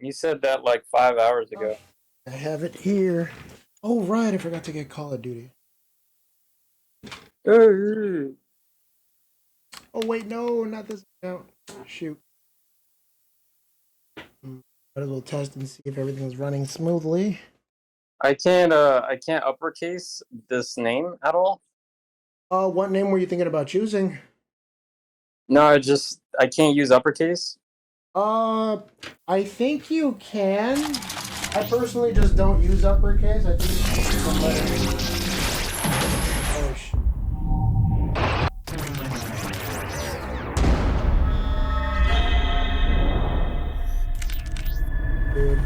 You said that like 5 hours Oh, ago. I have it here. Oh, right. I forgot to get Call of Duty. Hey. Oh, wait. No, not this account. Shoot. Might as well test and see if everything's running smoothly. I can't uppercase this name at all. What name were you thinking about choosing? No, I can't use uppercase. Uh, I think you can. I personally just don't use uppercase. I think some letters. Oh, shit. Dude.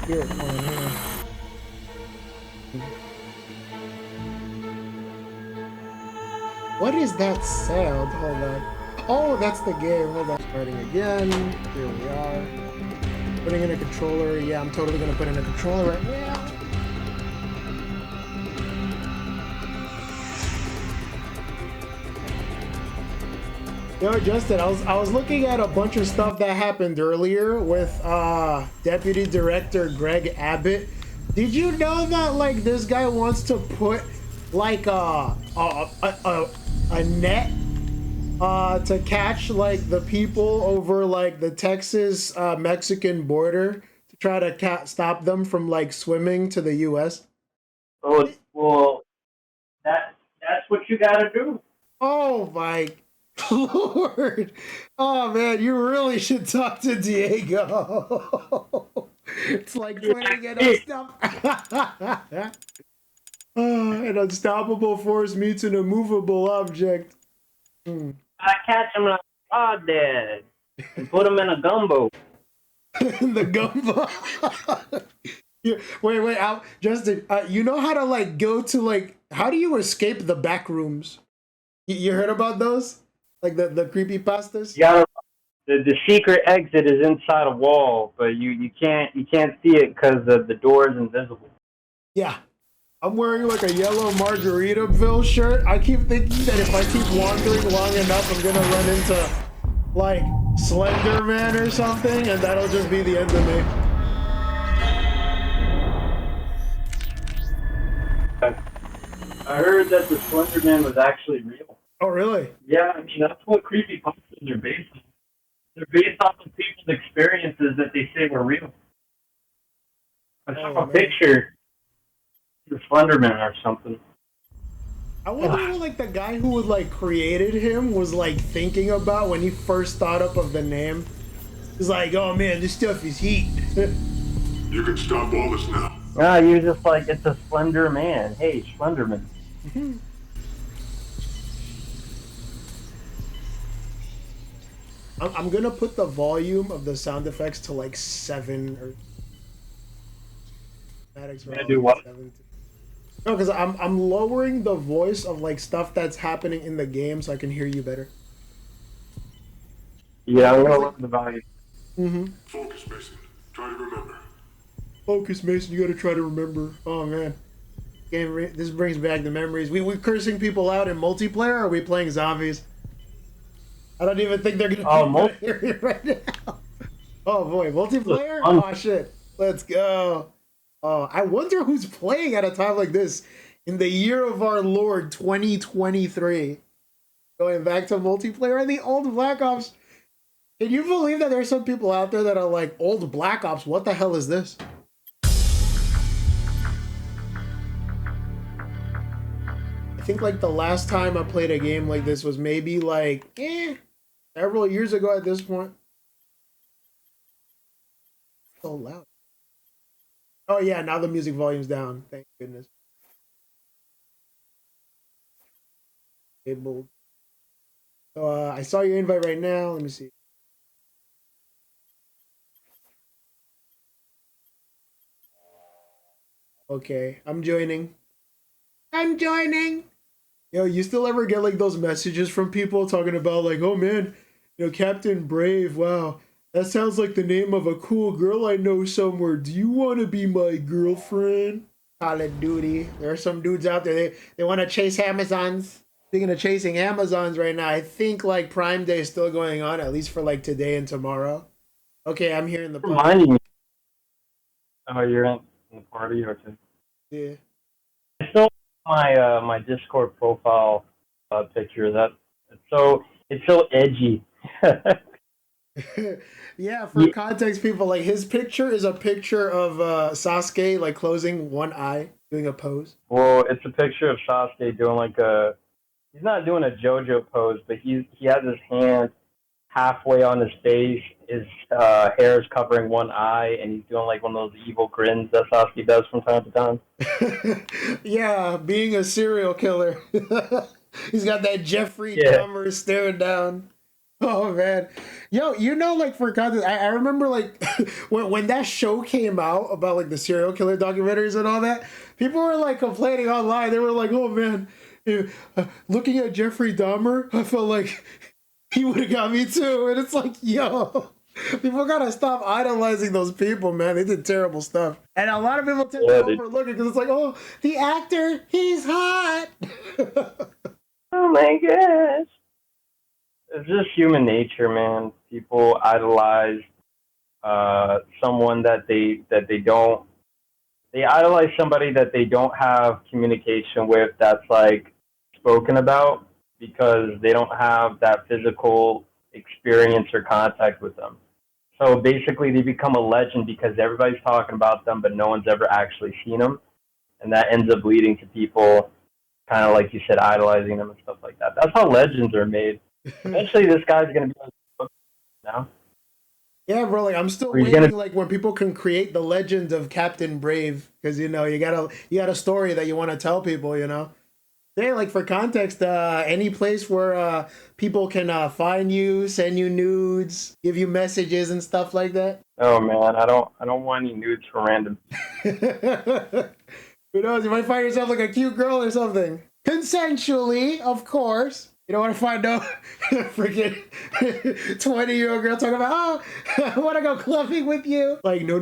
Hear it playing here. What is that sound? Hold on. Oh, that's the game. Hold on. Starting again. Here we are. Putting in a controller. Yeah, I'm totally gonna put in a controller right now. Yo, Justin, I was looking at a bunch of stuff that happened earlier with Deputy Director Greg Abbott. Did you know that like this guy wants to put like a net to catch like the people over like the Texas Mexican border to try to stop them from like swimming to the U.S.? Oh, well, that's what you got to do. Oh my Lord. Oh man, you really should talk to Diego. It's like playing an an unstoppable force meets an immovable object. Hmm. I catch him like God did and put him in a gumbo. The gumbo. Wait, Justin. You know how to like go to like? How do you escape the back rooms? You heard about those? Like the creepy pastas? You got the secret exit is inside a wall, but you can't see it because the door is invisible. Yeah. I'm wearing like a yellow Margaritaville shirt. I keep thinking that if I keep wandering long enough, I'm gonna run into like Slender Man or something, and that'll just be the end of me. I heard that the Slender Man was actually real. Oh, really? Yeah, I mean that's what creepypastas are based on. They're based off of people's experiences that they say were real. I Oh saw a man. picture of the Slender Man or something. I wonder what like the guy who was like created him was like thinking about when he first thought up of the name. He's like, oh man, this stuff is heat. You can stop all this now. Ah, you're just like it's a Slender Man. Hey, Slenderman. I'm gonna put the volume of the sound effects to like 7 or automatics are Gonna all do at what? 7. No, because I'm lowering the voice of like stuff that's happening in the game so I can hear you better. Yeah, I'm gonna Like, lower the volume. mm-hmm. Focus, Mason. Try to remember. Focus, Mason. You gotta try to remember. Oh man, this brings back the memories. We cursing people out in multiplayer. Or are we playing zombies? I don't even think they're gonna Oh, be able to hear it right now. Oh boy, multiplayer. Oh shit, let's go. Oh, I wonder who's playing at a time like this in the year of our Lord 2023. Going back to multiplayer and the old Black Ops. Can you believe that there's some people out there that are like, old Black Ops, what the hell is this? I think like the last time I played a game like this was maybe like, several years ago at this point. So loud. Oh yeah, now the music volume's down. Thank goodness. Able. So I saw your invite right now. Let me see. Okay, I'm joining. I'm joining. Yo, you still ever get like those messages from people talking about like, oh man, Captain Brave, wow. That sounds like the name of a cool girl I know somewhere. Do you want to be my girlfriend? Call of Duty. There are some dudes out there. They want to chase Amazons. Speaking of chasing Amazons right now, I think like Prime Day is still going on, at least for like today and tomorrow. Okay, I'm here in the pod. Reminding me. Oh, you're in the party, okay. Yeah. I still my my Discord profile picture. That it's so edgy. Yeah, for Yeah, context, people, like his picture is a picture of Sasuke like closing one eye, doing a pose. well, it's a picture of Sasuke doing like a. He's not doing a JoJo pose, but he has his hand halfway on his face. His hair is covering one eye, and he's doing like one of those evil grins that Sasuke does from time to time. Yeah, being a serial killer. He's got that Jeffrey Yeah. Dahmer staring down. Oh man, yo, like for context, I remember like when that show came out about like the serial killer documentaries and all that, people were like complaining online. They were like, "Oh man, looking at Jeffrey Dahmer, I felt like he would have got me too." And it's like, yo, people gotta stop idolizing those people, man. They did terrible stuff, and a lot of people tend to overlook it because it's like, "Oh, the actor, he's hot." Oh my gosh. It's just human nature, man. People idolize someone that they don't. They idolize somebody that they don't have communication with. That's like spoken about because they don't have that physical experience or contact with them. So basically, they become a legend because everybody's talking about them, but no one's ever actually seen them, and that ends up leading to people kind of like you said, idolizing them and stuff like that. That's how legends are made. Eventually, this guy's gonna be on the book now. Yeah, bro. Like I'm still He's waiting, gonna- like when people can create the legend of Captain Brave, because you got a story that you want to tell people. Yeah, like for context, any place where people can find you, send you nudes, give you messages and stuff like that. Oh man, I don't want any nudes from random. Who knows? You might find yourself like a cute girl or something, consensually, of course. You don't want to find no freaking 20-year-old girl talking about, "Oh, I want to go clubbing with you." Like, no.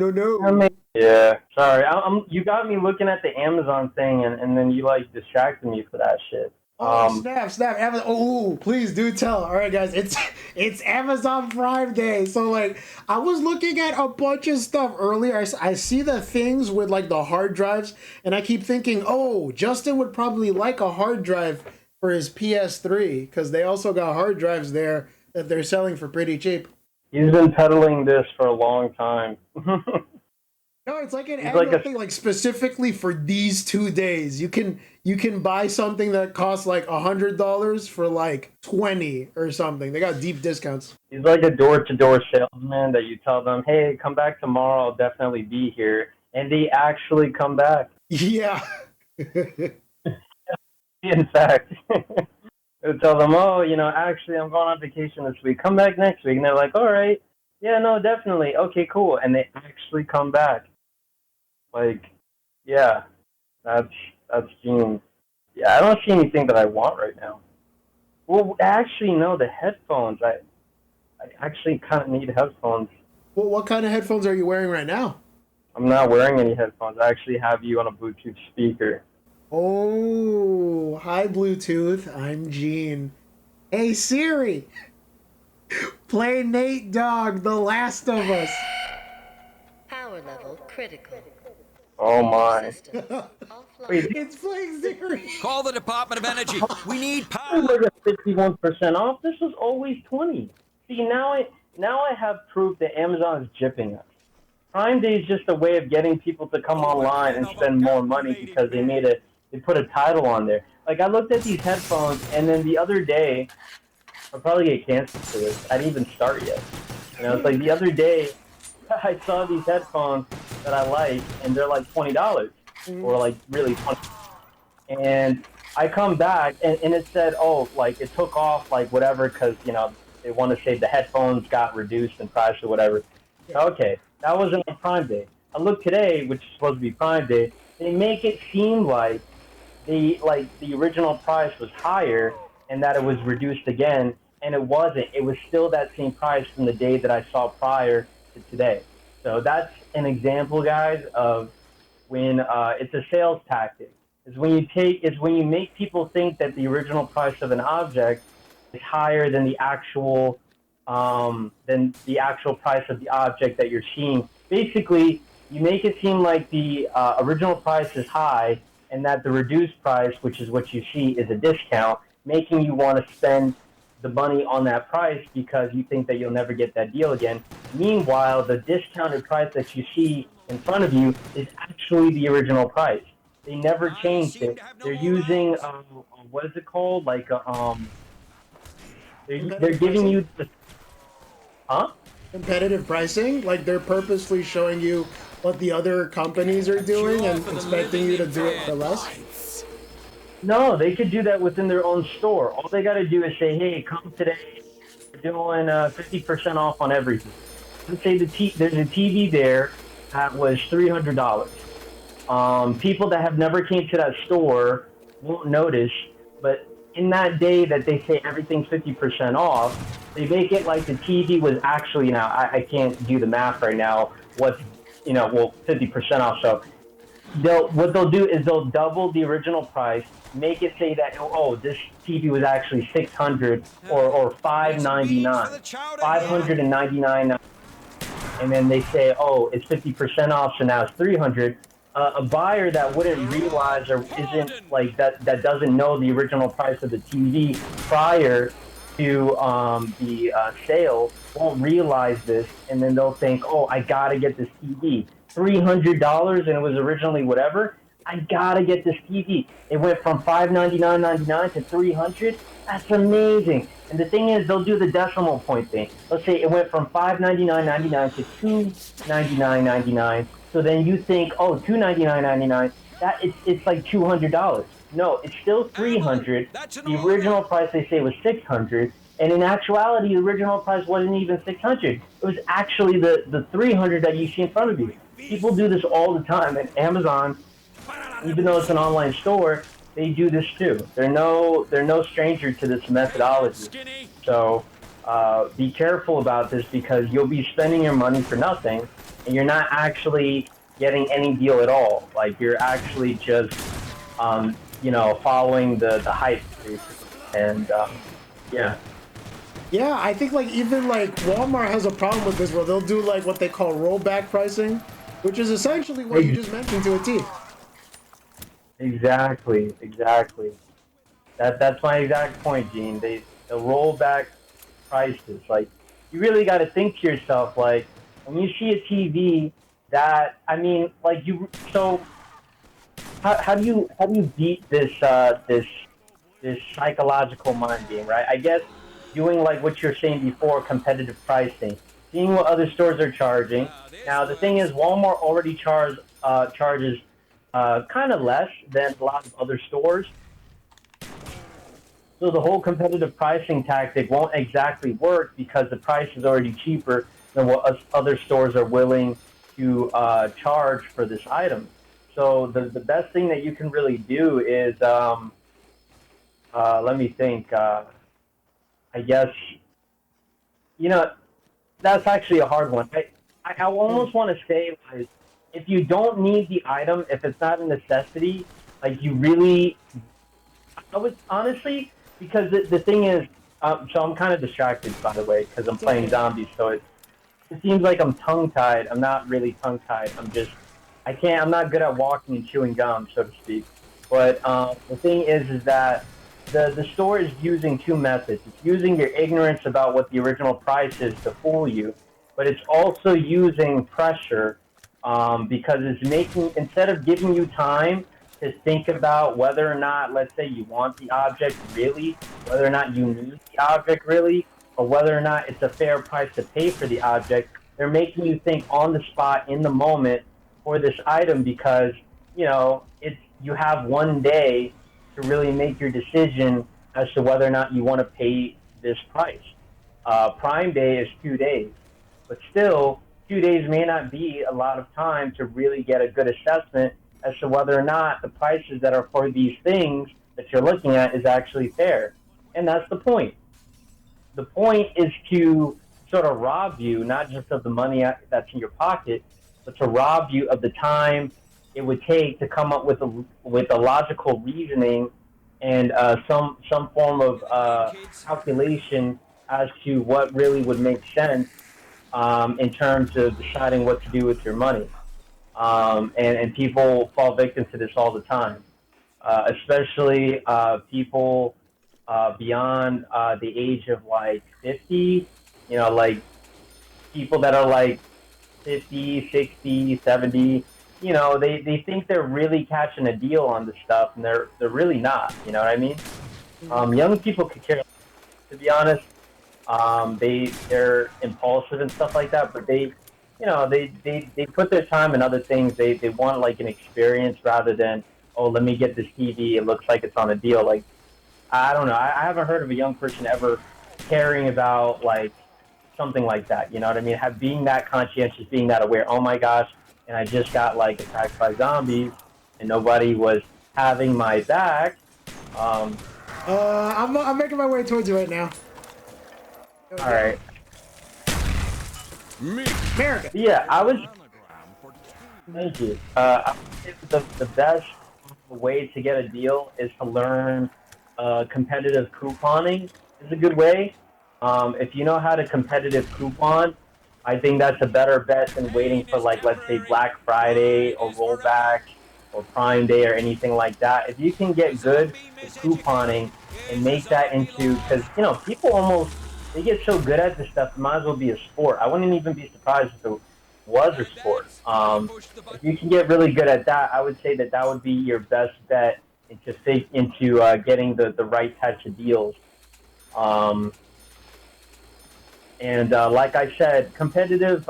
Yeah, sorry. You got me looking at the Amazon thing, and then you like distracted me for that shit. Oh, snap. Amazon. Oh, please do tell. All right, guys, it's Amazon Prime Day. So, like, I was looking at a bunch of stuff earlier. I see the things with, like, the hard drives, and I keep thinking, oh, Justin would probably like a hard drive for his PS3, because they also got hard drives there that they're selling for pretty cheap. He's been peddling this for a long time. No, it's like an annual thing, like specifically for these 2 days. You can buy something that costs like $100 for like 20 or something. They got deep discounts. He's like a door-to-door salesman that you tell them, "Hey, come back tomorrow. I'll definitely be here," and they actually come back. Yeah. In fact, they'll tell them, "Oh, actually, I'm going on vacation this week. Come back next week," and they're like, "All right, yeah, no, definitely, okay, cool," and they actually come back. Like, yeah, that's genius. Yeah, I don't see anything that I want right now. Well, actually, no, the headphones. I actually kind of need headphones. Well, what kind of headphones are you wearing right now? I'm not wearing any headphones. I actually have you on a Bluetooth speaker. Oh, hi Bluetooth. I'm Gene. Hey Siri, play Nate Dogg, The Last of Us. Power level critical. Oh my! Systems offline. Wait, It's playing Siri. Call the Department of Energy. We need this power. was like a 51% off. This was always 20. See, now I have proof that Amazon is gypping us. Prime Day is just a way of getting people to come online and spend more money because they put a title on there. Like, I looked at these headphones, and then the other day, I'll probably get canceled for this. I didn't even start yet. It's like the other day, I saw these headphones that I like, and they're like $20, or like really $20. And I come back, and it said, oh, like it took off, like whatever, because they want to say the headphones got reduced in price or whatever. Okay, that wasn't on Prime Day. I look today, which is supposed to be Prime Day. They make it seem like the original price was higher and that it was reduced again, and it wasn't. It was still that same price from the day that I saw prior to today. So that's an example, guys, of when it's a sales tactic. Is when you make people think that the original price of an object is higher than the actual price of the object that you're seeing. Basically, You make it seem like the original price is high and that the reduced price, which is what you see, is a discount, making you want to spend the money on that price because you think that you'll never get that deal again. Meanwhile, the discounted price that you see in front of you is actually the original price. They never changed it. They're using what is it called? Like they're Competitive giving pricing? you the huh? Competitive pricing? Like they're purposely showing you what the other companies are doing and expecting you to do it for less? No, they could do that within their own store. All they got to do is say, "Hey, come today. We're doing 50% off on everything." Let's say there's a TV there that was $300. People that have never came to that store won't notice, but in that day that they say everything's 50% off, they make it like the TV was actually, now I can't do the math right now. What's 50% off. So what they'll do is they'll double the original price, make it say that this TV was actually 600 or 599, 599, and then they say, oh, it's 50% off, so now it's 300. A buyer that wouldn't realize or isn't like that doesn't know the original price of the TV prior to the sale won't realize this, and then they'll think, oh, I gotta get this TV. $300 and it was originally whatever. I gotta get this TV. It went from $599.99 to $300. That's amazing. And the thing is, they'll do the decimal point thing. Let's say it went from $599.99 to $299.99. So then you think, oh, $299.99. That it's like $200. No, it's still $300. The original price they say was $600. And in actuality, the original price wasn't even $600. It was actually the $300 that you see in front of you. People do this all the time, and Amazon, even though it's an online store, they do this too. They're no stranger to this methodology. So be careful about this because you'll be spending your money for nothing, and you're not actually getting any deal at all. Like you're actually just following the hype, and yeah. Yeah, I think like even like Walmart has a problem with this where they'll do like what they call rollback pricing, which is essentially what you just mentioned to a T. Exactly. That's my exact point, Gene. They'll roll back prices. Like you really got to think to yourself, like when you see a TV that so how do you beat this this psychological mind game, right? I guess doing like what you're saying before, competitive pricing, seeing what other stores are charging. Now the thing is, Walmart already charges kind of less than a lot of other stores. So the whole competitive pricing tactic won't exactly work because the price is already cheaper than what other stores are willing to charge for this item. So the best thing that you can really do is, let me think, I guess, that's actually a hard one. I almost want to say, like, if you don't need the item, if it's not a necessity, like you really, I would honestly, because the thing is, so I'm kind of distracted, by the way, because I'm playing zombies, so it seems like I'm tongue-tied. I'm not really tongue-tied. I'm not good at walking and chewing gum, so to speak. But the thing is that the store is using two methods. It's using your ignorance about what the original price is to fool you, but it's also using pressure because it's making, instead of giving you time to think about whether or not, let's say you want the object really, whether or not you need the object really, or whether or not it's a fair price to pay for the object, they're making you think on the spot in the moment for this item because, you have one day to really make your decision as to whether or not you want to pay this price. Prime Day is 2 days, but still, 2 days may not be a lot of time to really get a good assessment as to whether or not the prices that are for these things that you're looking at is actually fair. And that's the point. The point is to sort of rob you, not just of the money that's in your pocket, but to rob you of the time it would take to come up with a logical reasoning and some form of calculation as to what really would make sense in terms of deciding what to do with your money. and people fall victim to this all the time, especially people beyond the age of like 50. Like people that are like 50, 60, 70. They think they're really catching a deal on this stuff, and they're really not. You know what I mean? Young people could care, to be honest. They're impulsive and stuff like that, but they put their time in other things. They want like an experience rather than, oh, let me get this TV. It looks like it's on a deal. Like, I don't know. I haven't heard of a young person ever caring about like something like that. You know what I mean? Being that conscientious, being that aware. Oh my gosh! And I just got like attacked by zombies, and nobody was having my back. I'm making my way towards you right now. All right. America. Yeah, I was. Thank you. I would say the best way to get a deal is to learn competitive couponing. Is a good way. If you know how to competitive coupon, I think that's a better bet than waiting for like, let's say, Black Friday or rollbacks or Prime Day or anything like that. If you can get good with couponing and make that into, because people almost, they get so good at this stuff, it might as well be a sport. I wouldn't even be surprised if it was a sport. If you can get really good at that, I would say that would be your best bet into getting the right types of deals. And like I said, competitive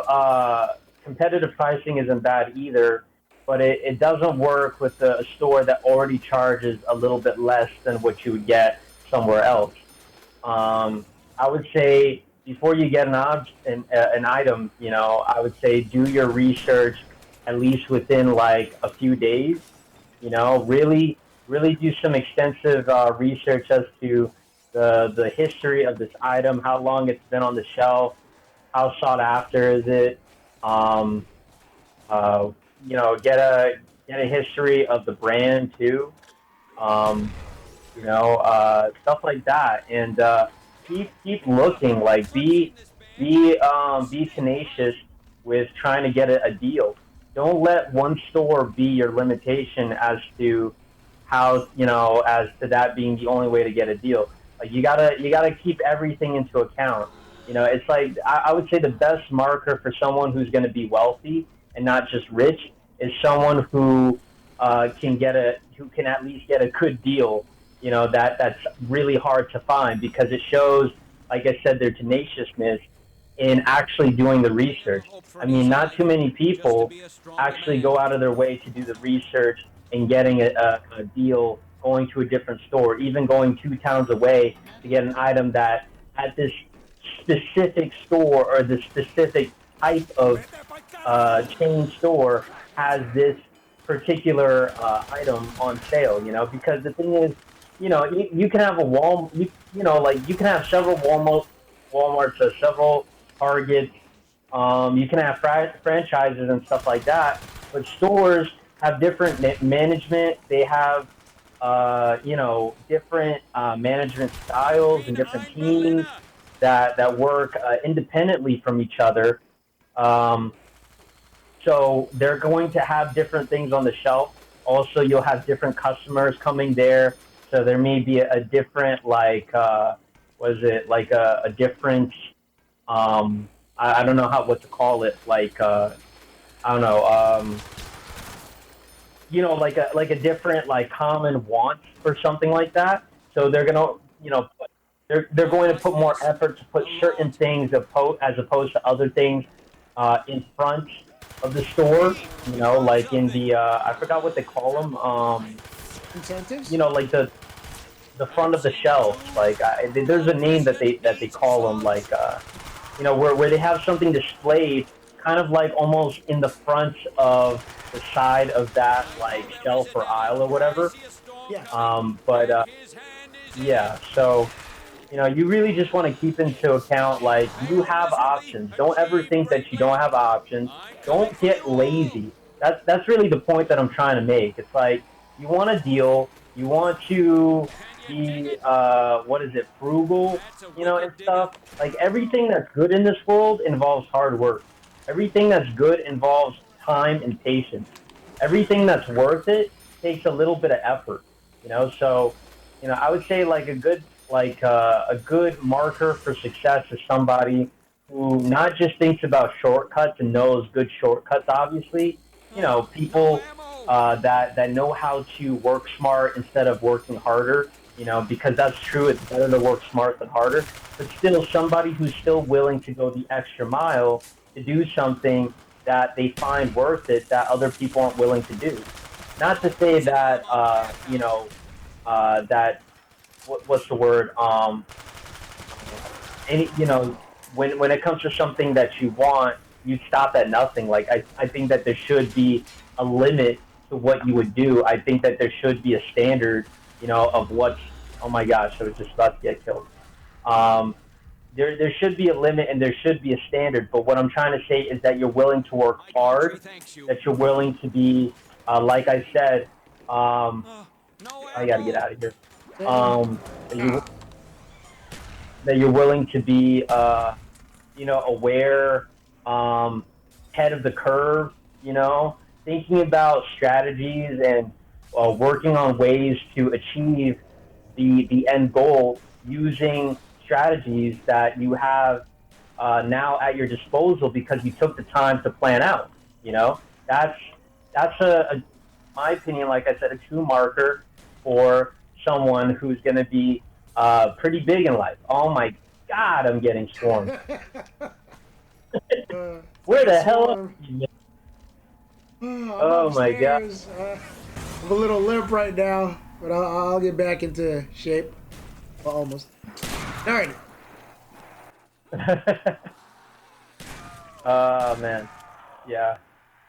pricing isn't bad either, but it doesn't work with a store that already charges a little bit less than what you would get somewhere else. I would say before you get an item, I would say do your research at least within like a few days. Really, really do some extensive research as to the history of this item, how long it's been on the shelf, how sought after is it. Get a history of the brand too. Stuff like that, and keep looking. Like be tenacious with trying to get a deal. Don't let one store be your limitation as to as to that being the only way to get a deal. Like you gotta keep everything into account. It's like I would say the best marker for someone who's going to be wealthy and not just rich is someone who who can at least get a good deal. That's really hard to find because it shows, like I said, their tenaciousness in actually doing the research. I mean, not too many people actually go out of their way to do the research and getting a deal, going to a different store, even going 2 towns away to get an item that at this specific store or the specific type of chain store has this particular item on sale. Because the thing is, you can have a you can have several Walmarts or several Targets. You can have franchises and stuff like that, but stores have different management. They have different management styles and different teams that work independently from each other. So they're going to have different things on the shelf. Also, you'll have different customers coming there. So there may be a different, a different, I don't know what to call it. I don't know, like a different, like common want for something like that. So they're going to, they're going to put more effort to put certain things as opposed to other things in front of the store, like in the I forgot what they call them. Incentives? Like the front of the shelf. Like there's a name that they call them. Like where they have something displayed, kind of like almost in the front of the side of that like shelf or aisle or whatever. Yeah. Yeah. So. You really just want to keep into account, like, you have options. Don't ever think that you don't have options. Don't get lazy. That's really the point that I'm trying to make. It's like, you want a deal. You want to be, frugal, and stuff. Like, everything that's good in this world involves hard work. Everything that's good involves time and patience. Everything that's worth it takes a little bit of effort, you know. So, you know, I would say like a good marker for success is somebody who not just thinks about shortcuts and knows good shortcuts. Obviously, you know, people that know how to work smart instead of working harder. You know, because that's true. It's better to work smart than harder. But still, somebody who's still willing to go the extra mile to do something that they find worth it that other people aren't willing to do. Not to say that you know that what's the word any you know when it comes to something that you want, you stop at nothing. Like I think that there should be a limit to what you would do. I think that there should be a standard, you know, of what's. Oh my gosh, I was just about to get killed. Um, there should be a limit and there should be a standard. But what I'm trying to say is that you're willing to work hard, that you're willing to be, like I said, I got to get out of here. That you're willing to be, you know, aware, head of the curve, you know, thinking about strategies and working on ways to achieve the end goal using strategies that you have now at your disposal because you took the time to plan out. You know, that's my opinion. Like I said, a true marker for someone who's going to be pretty big in life. Oh my God, I'm getting swarmed. Where the hell are you? Oh my God. I'm a little limp right now, but I'll get back into shape. Well, almost. All right. Oh man, yeah.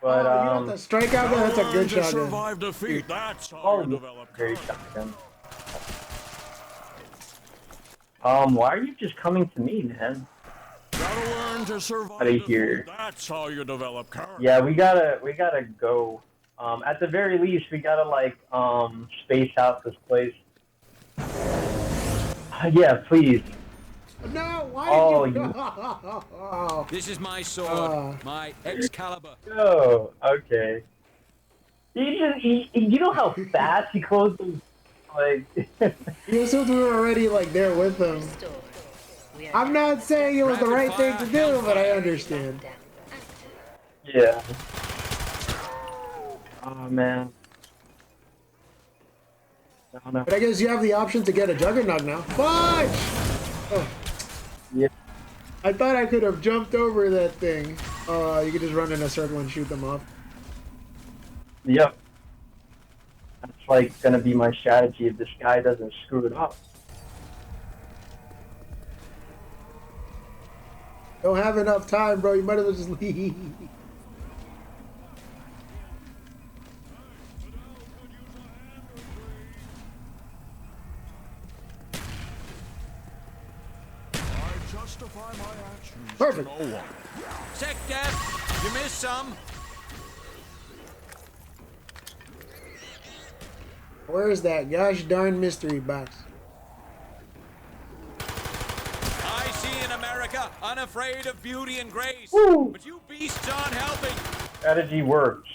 But you got the strikeout gun. That's a good shotgun. Survive defeat. That's how you develop great courage. shotgun. Why are you just coming to me, man? Gotta learn to survive Outta defeat. here. That's how you develop courage. Yeah, we gotta go. At the very least, we gotta like space out this place. Yeah, please. No, why Oh, did you? you- This is my sword, my Excalibur. Oh, okay. You know how fast he closes. Like, You assumed we were already like there with them. Restore. We are I'm not saying it was the right thing to do, but I understand. down. Active. yeah. Oh man. No. But I guess you have the option to get a juggernaut now. Fudge! Oh. Yeah. I thought I could have jumped over that thing. You could just run in a circle and shoot them off. Yep. That's like gonna be my strategy if this guy doesn't screw it up. Don't have enough time, bro. You might as well just leave. I justify my actions. Perfect. To no one. Sec Def, you missed some. Where's that gosh darn mystery box? I see an America unafraid of beauty and grace. Woo. But you beasts aren't helping. Strategy works.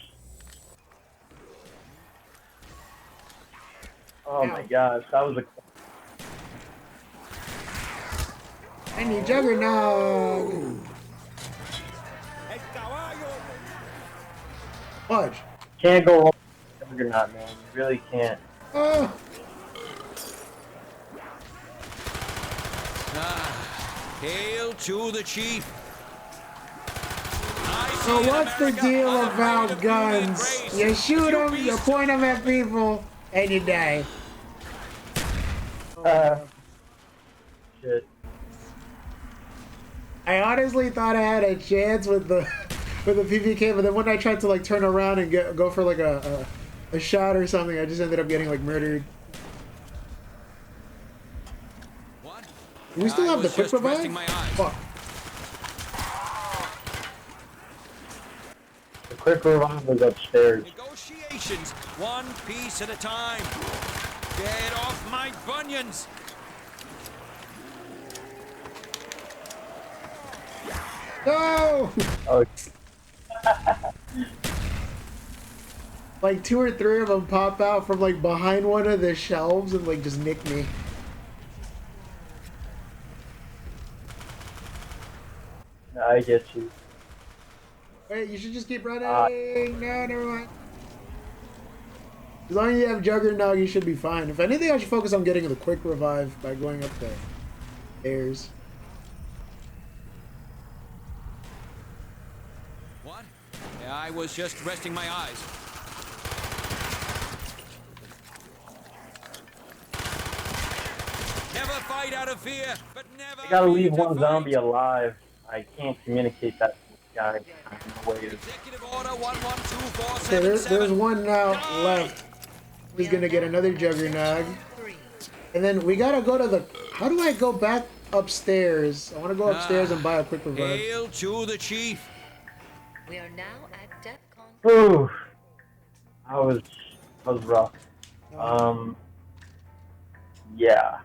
Oh my gosh, that was a. I need juggernaut. Fudge. Can't go wrong with Juggernaut, man. You really can't. Oh. Hail to the chief. I So see an what's the America deal unafraid about of beauty and guns? grace. You shoot But them, you beasts point them at people, and you die. Shit. I honestly thought I had a chance with the PPK, but then when I tried to like turn around and go for like a shot or something, I just ended up getting like murdered. What? Do we still I have the was quick just revive? resting my eyes. Fuck. The quick revive was upstairs. Negotiations, one piece at a time. Get off my bunions. No! Oh. Like 2 or 3 of them pop out from like behind one of the shelves and like just nick me. I get you. Wait, you should just keep running. No, never mind. As long as you have Juggernog, you should be fine. If anything, I should focus on getting the quick revive by going up the stairs. What? Yeah, I was just resting my eyes. Never fight out of fear, but never. I gotta fear leave to one fight. zombie alive. I can't communicate that to this guy. I don't know where he is. Executive order 112477. Okay, there's one now left. He's gonna get another Juggernog. And then we gotta go to the... How do I go back upstairs? I wanna go upstairs and buy a quick revive. Hail to the chief. We are now at DEFCON. Ooh, that was rough. Yeah.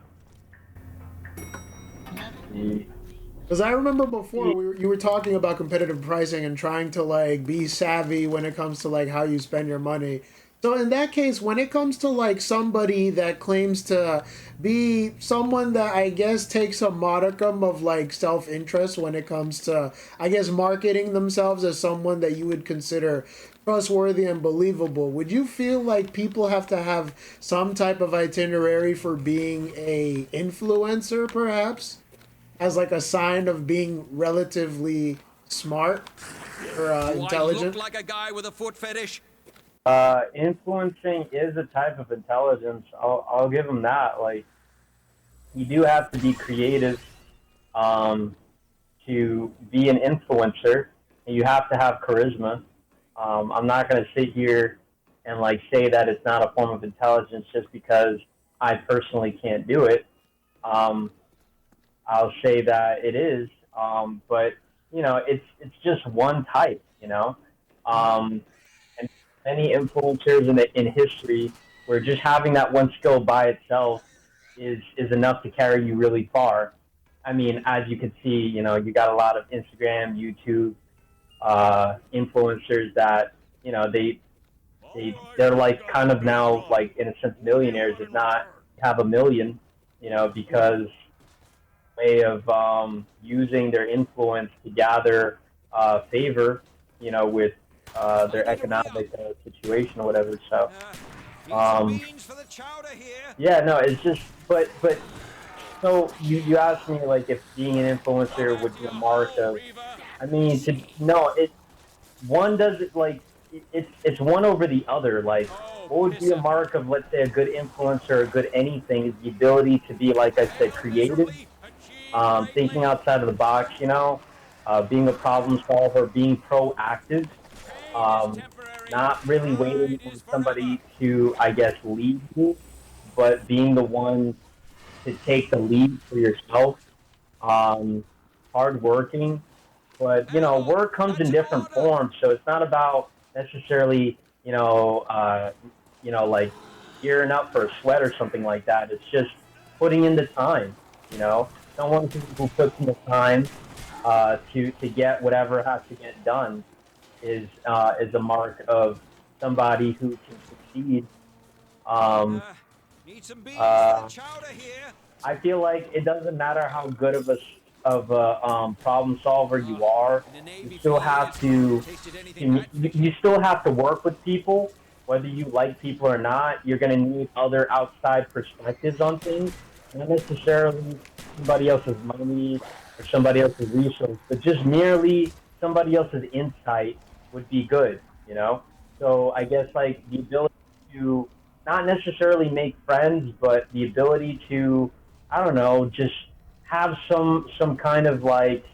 Because I remember before you were talking about competitive pricing and trying to like be savvy when it comes to like how you spend your money. So in that case, when it comes to like somebody that claims to be someone that I guess takes a modicum of like self-interest when it comes to, I guess, marketing themselves as someone that you would consider trustworthy and believable, would you feel like people have to have some type of itinerary for being a influencer, perhaps? As like a sign of being relatively smart or intelligent? Do I look like a guy with a foot fetish? Influencing is a type of intelligence. I'll give him that. Like, you do have to be creative to be an influencer, and you have to have charisma. I'm not going to sit here and like say that it's not a form of intelligence just because I personally can't do it. I'll say that it is, but you know, it's just one type. You know. And many influencers in history where just having that one skill by itself is enough to carry you really far. I mean, as you can see, you know, you got a lot of Instagram, YouTube influencers that, you know, they're like kind of now like in a sense millionaires, if not have $1 million, you know, because way of using their influence to gather favor, you know, with their economic situation or whatever. So, yeah, no, it's just, but so you asked me like if being an influencer would be a mark of, I mean, one doesn't like, it's one over the other. Like, what would be a mark of, let's say, a good influencer, a good anything, is the ability to be, like I said, creative, thinking outside of the box, you know, being a problem solver, being proactive. Not really waiting for somebody to, I guess, lead you, but being the one to take the lead for yourself. Hardworking, but you know, work comes in different forms, so it's not about necessarily, like gearing up for a sweat or something like that. It's just putting in the time. You know, someone who puts in the time to get whatever has to get done is a mark of somebody who can succeed. I feel like it doesn't matter how good of a problem solver you are. You still have to you still have to work with people, whether you like people or not. You're going to need other outside perspectives on things, not necessarily somebody else's money or somebody else's resource, but just merely somebody else's insight would be good, you know? So I guess like the ability to not necessarily make friends, but the ability to, I don't know, just have some kind of like,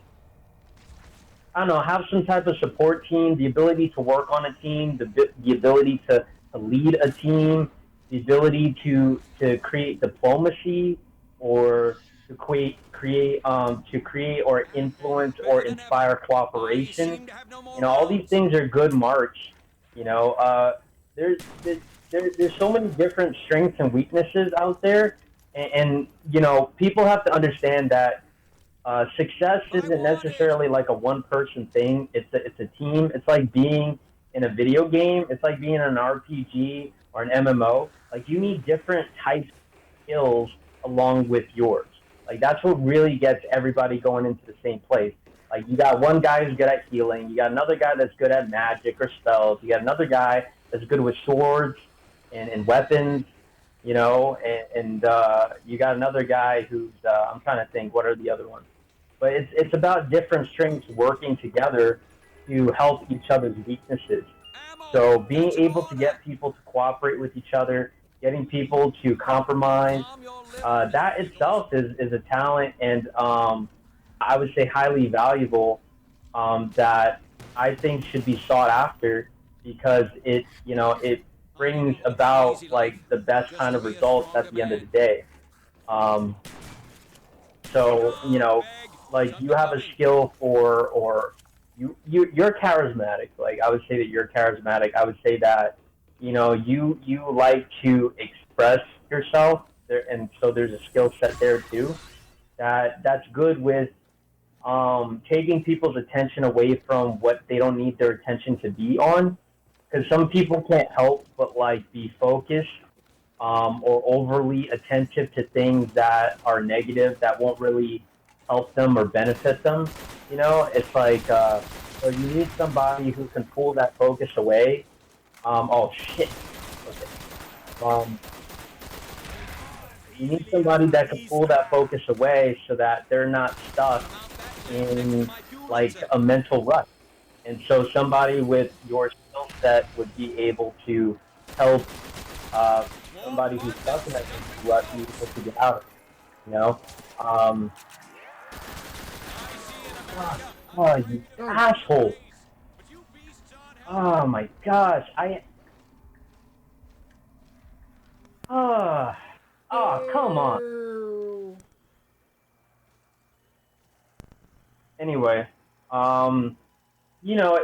I don't know, have some type of support team, the ability to work on a team, the ability to lead a team, the ability to create diplomacy or to create or influence or inspire cooperation. You know, all these things are good marks. You know, there's so many different strengths and weaknesses out there, and you know, people have to understand that success isn't necessarily like a one-person thing. It's a team. It's like being in a video game, it's like being in an RPG or an MMO. Like you need different types of skills along with yours. Like that's what really gets everybody going into the same place. Like you got one guy who's good at healing, you got another guy that's good at magic or spells, you got another guy that's good with swords and weapons, you know, and you got another guy who's I'm trying to think what are the other ones. But it's about different strengths working together to help each other's weaknesses. So being able to get people to cooperate with each other, getting people to compromise, that itself is a talent and I would say highly valuable that I think should be sought after because it brings about like the best kind of results at the end of the day. Um, so like you have a skill for or you're charismatic. Like I would say that you're charismatic. I would say that you like to express yourself there, and so there's a skill set there too. That's good with taking people's attention away from what they don't need their attention to be on. Because some people can't help but like be focused or overly attentive to things that are negative that won't really help them or benefit them. It's like so you need somebody who can pull that focus away. Oh shit. Okay. You need somebody that can pull that focus away so that they're not stuck in like a mental rut. And so somebody with your skill set would be able to help somebody who's stuck in that mental rut be able to get out of it. Oh, you asshole. Oh my gosh. Oh, come on. Anyway,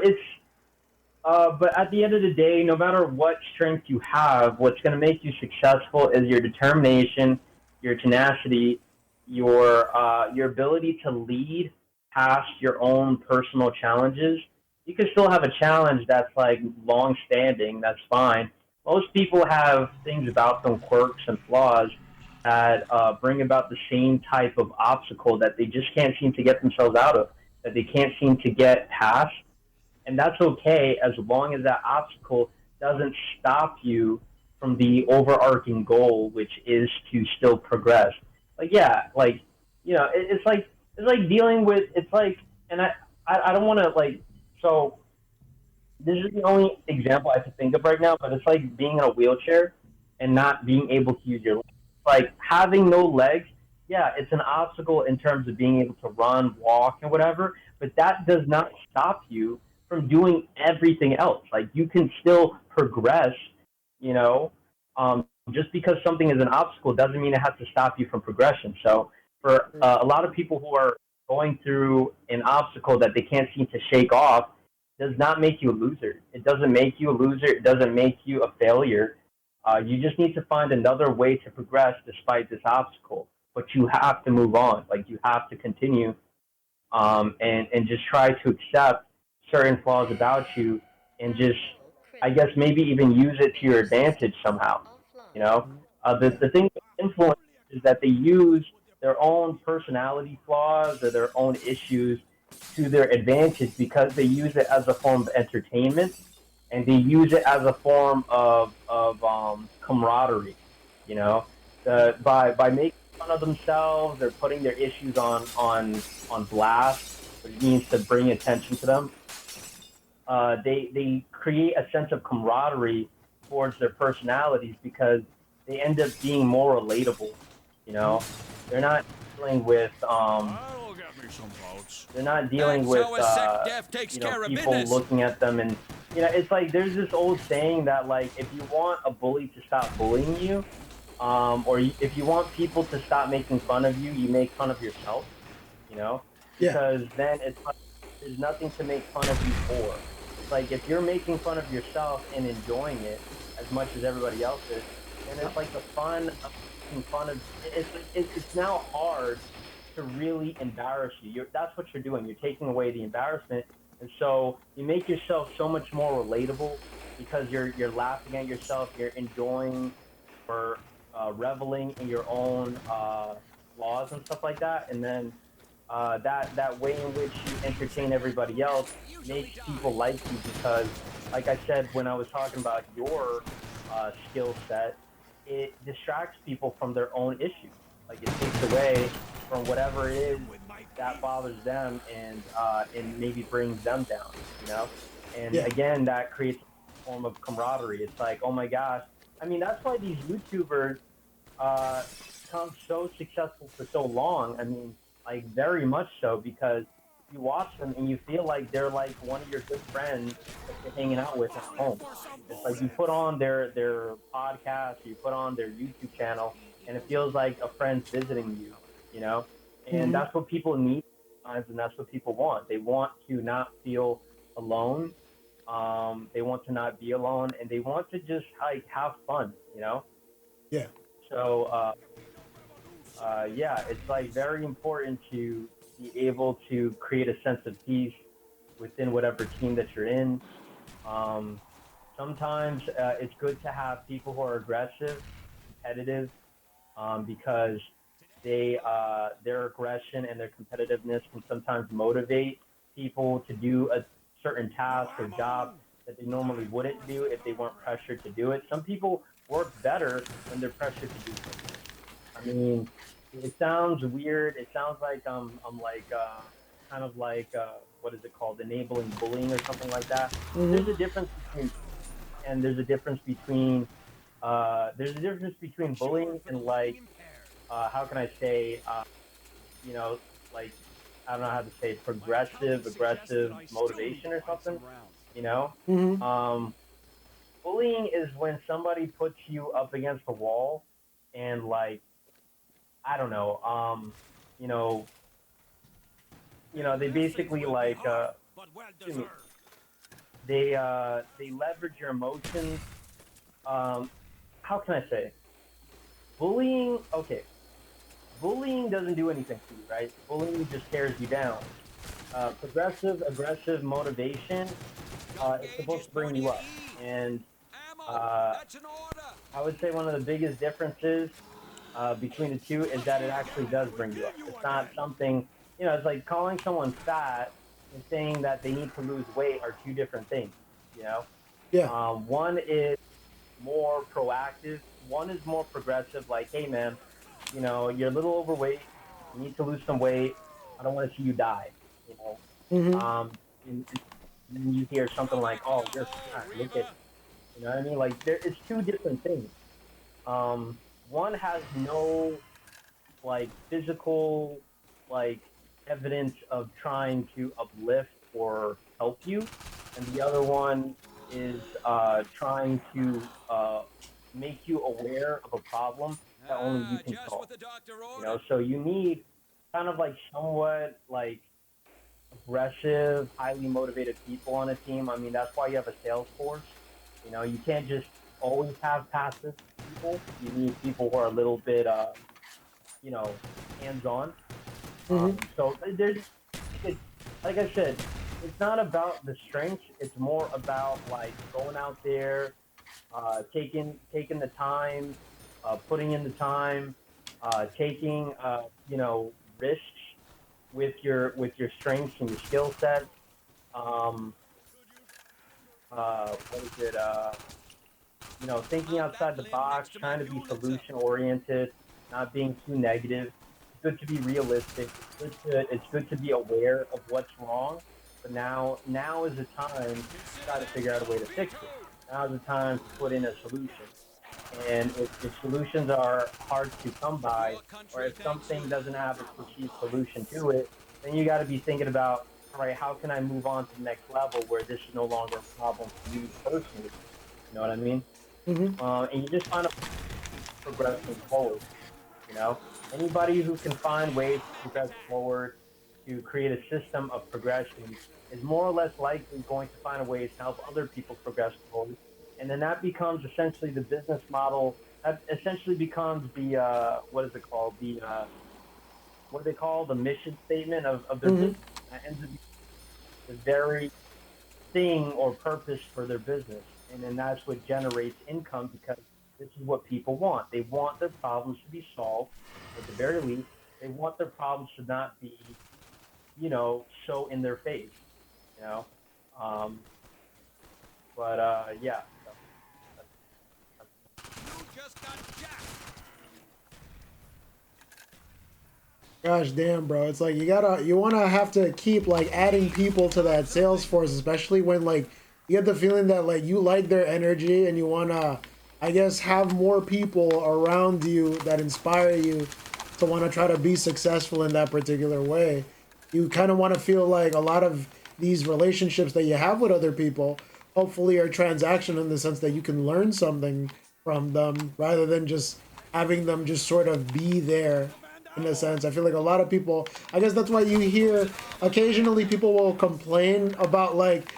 it's but at the end of the day, no matter what strength you have, what's going to make you successful is your determination, your tenacity, your ability to lead past your own personal challenges. You can still have a challenge that's like long standing, that's fine. Most people have things about them, quirks and flaws that bring about the same type of obstacle that they just can't seem to get themselves out of, that they can't seem to get past. And that's okay as long as that obstacle doesn't stop you from the overarching goal, which is to still progress. Like, yeah, like, it's like dealing with, it's like, and I don't want to, like, so this is the only example I can think of right now, but it's like being in a wheelchair and not being able to use your legs. Like having no legs, yeah, it's an obstacle in terms of being able to run, walk, and whatever, but that does not stop you from doing everything else. Like you can still progress, you know. Just because something is an obstacle doesn't mean it has to stop you from progression. So for a lot of people who are going through an obstacle that they can't seem to shake off, does not make you a loser. It doesn't make you a loser. It doesn't make you a failure. You just need to find another way to progress despite this obstacle. But you have to move on. Like you have to continue and just try to accept certain flaws about you and just, I guess, maybe even use it to your advantage somehow. The thing with influence is that they use their own personality flaws or their own issues to their advantage because they use it as a form of entertainment and they use it as a form of camaraderie. By making fun of themselves, they're putting their issues on blast, which means to bring attention to them. They create a sense of camaraderie towards their personalities because they end up being more relatable. They're not dealing with they're not dealing with people looking at them and it's like there's this old saying that like if you want a bully to stop bullying you, if you want people to stop making fun of you, you make fun of yourself. Because then it's like, there's nothing to make fun of you for. It's like if you're making fun of yourself and enjoying it as much as everybody else is, then it's like the fun of making fun of. It's now hard to really embarrass you. That's what you're doing. You're taking away the embarrassment And so you make yourself so much more relatable because you're laughing at yourself, you're enjoying or reveling in your own flaws and stuff like that, and then that way in which you entertain everybody else makes people like you because, like I said when I was talking about your skill set, it distracts people from their own issues. Like it takes away from whatever it is that bothers them and maybe brings them down, you know. And Yeah. again, that creates a form of camaraderie. It's like, oh my gosh. I mean, that's why these YouTubers uh, become so successful for so long. I mean, like very much so because you watch them and you feel like they're like one of your good friends that you're hanging out with at home. It's like you put on their podcast, you put on their YouTube channel, and it feels like a friend's visiting you, you know. And Mm-hmm. that's what people need sometimes, and that's what people want. They want to not feel alone. They want to not be alone, and they want to just like have fun, you know. Yeah. So yeah, it's like very important to be able to create a sense of peace within whatever team that you're in. Um, Sometimes it's good to have people who are aggressive, competitive, because their aggression and their competitiveness can sometimes motivate people to do a certain task or job that they normally wouldn't do if they weren't pressured to do it. Some people work better when they're pressured to do something. I mean, it sounds weird. It sounds like I'm like kind of like what is it called, enabling bullying or something like that. But Mm-hmm. there's a difference between and there's a difference between bullying and like how can I say you know like I don't know how to say progressive aggressive motivation or something. You know, Mm-hmm. um, bullying is when somebody puts you up against the wall and like I don't know you know they basically like excuse me they leverage your emotions. Um, how can I say bullying? Okay, bullying doesn't do anything to you, right? Bullying just tears you down. Progressive, aggressive motivation is supposed to bring you up. And uh, I would say one of the biggest differences between the two is that it actually does bring you up. It's not something, it's like calling someone fat and saying that they need to lose weight are two different things, you know? Yeah. One is more proactive, one is more progressive, like, hey, man, you're a little overweight. You need to lose some weight. I don't want to see you die. You know, Mm-hmm. and then you hear something like, "Oh, you're fat. Look at," you know what I mean? Like it's two different things. One has no like physical like evidence of trying to uplift or help you, and the other one is trying to make you aware of a problem that only you can Just solve. what the doctor You know, ordered. so you need kind of like somewhat like aggressive, highly motivated people on a team. I mean, that's why you have a sales force. You know, you can't just always have passive people. You need people who are a little bit, you know, hands on. Mm-hmm. So there's, it, like I said, it's not about the strength. It's more about like going out there, taking the time, putting in the time, taking risks with your strengths and your skill sets. Um, what is it? Thinking Mount that outside the limb box, next to my trying to be Pulitzer. solution oriented, not being too negative. It's good to be realistic. It's good to be aware of what's wrong. But now is the time to try to figure out a way to fix it. Now is the time to put in a solution. And if solutions are hard to come by, Your or country if thanks something you. doesn't have a perceived solution to it, then you got to be thinking about, all right, how can I move on to the next level where this is no longer a problem for me personally? You know what I mean? Mm-hmm. And you just find a progressing forward. You know, anybody who can find ways to progress forward, to create a system of progression, is more or less likely going to find a ways to help other people progress forward. And then that becomes essentially the business model. That essentially becomes the what is it called? The what do they call the mission statement of their Mm-hmm. business? That ends up the very thing or purpose for their business, and then that's what generates income because this is what people want. They want their problems to be solved. At the very least, they want their problems to not be, so in their face. You know, um, yeah. You just got jacked. Gosh damn, bro. It's like you wanna have to keep like adding people to that sales force, especially when like you get the feeling that like you like their energy and you wanna, I guess, have more people around you that inspire you to want to try to be successful in that particular way. You kind of want to feel like a lot of these relationships that you have with other people hopefully are transactional in the sense that you can learn something from them rather than just having them just sort of be there in a sense. I feel like a lot of people, I guess that's why you hear occasionally people will complain about like,